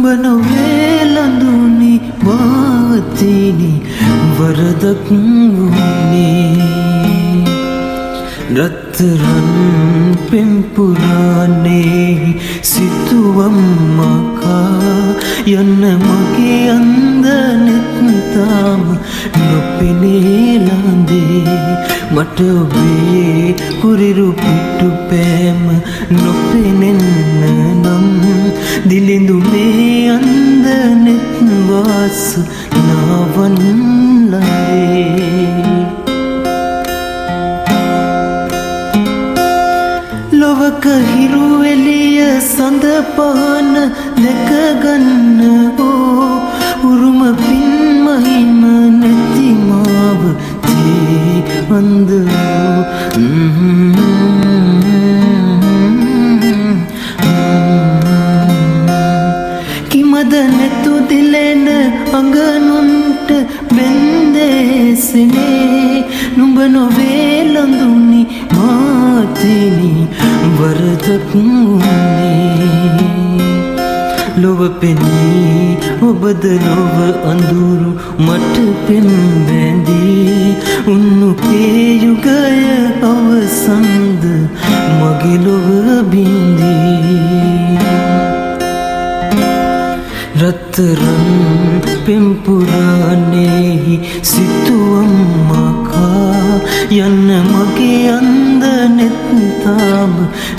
නුඹන වේලඳුනි වාතිනි වරදක් වුනේ රත්තරන් පෙම්පුරානේ සිතුවම් මකා යන්න මගේ අන්දනෙත් තාම නොපෙනේ ළඳේ මට ඔබේ කුරිරු පිටු පෑම නොපෙනෙන්න නම් දිලිඳුනේ අන්දනෙත් වාසනාවන් ළඟේ ලොවක හිරු එළිය සඳ පහන දැක ගන්න ඕ උරුම පින් මහිම නැති මාව තේ අන්ද කිමද නැතු දිලෙන අඟනුන්ට බෙන්දේසනේ නුඹ නොවේ ලඳුනි මාතිනි වරදක් වුනේ ලොව පෙනී ඔබද ලොව අඳුරු මට පෙම් බැඳී උන්නුකේ යුගය අවසන්ද මගේ ලොව බින්දී රත්තරන් පෙම්පුරානේ සිතුවම් මකා යන්න මගේ අන්දනෙත් තාම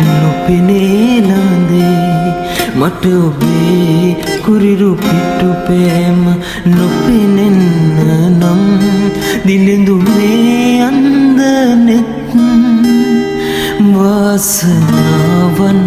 නොපෙනේ ළඳේ මට ඔබේ කුරිරු පිටු පෑම නොපෙනෙන්න නම් දිලිඳුනේ අන්දනෙත් වාසනාවන්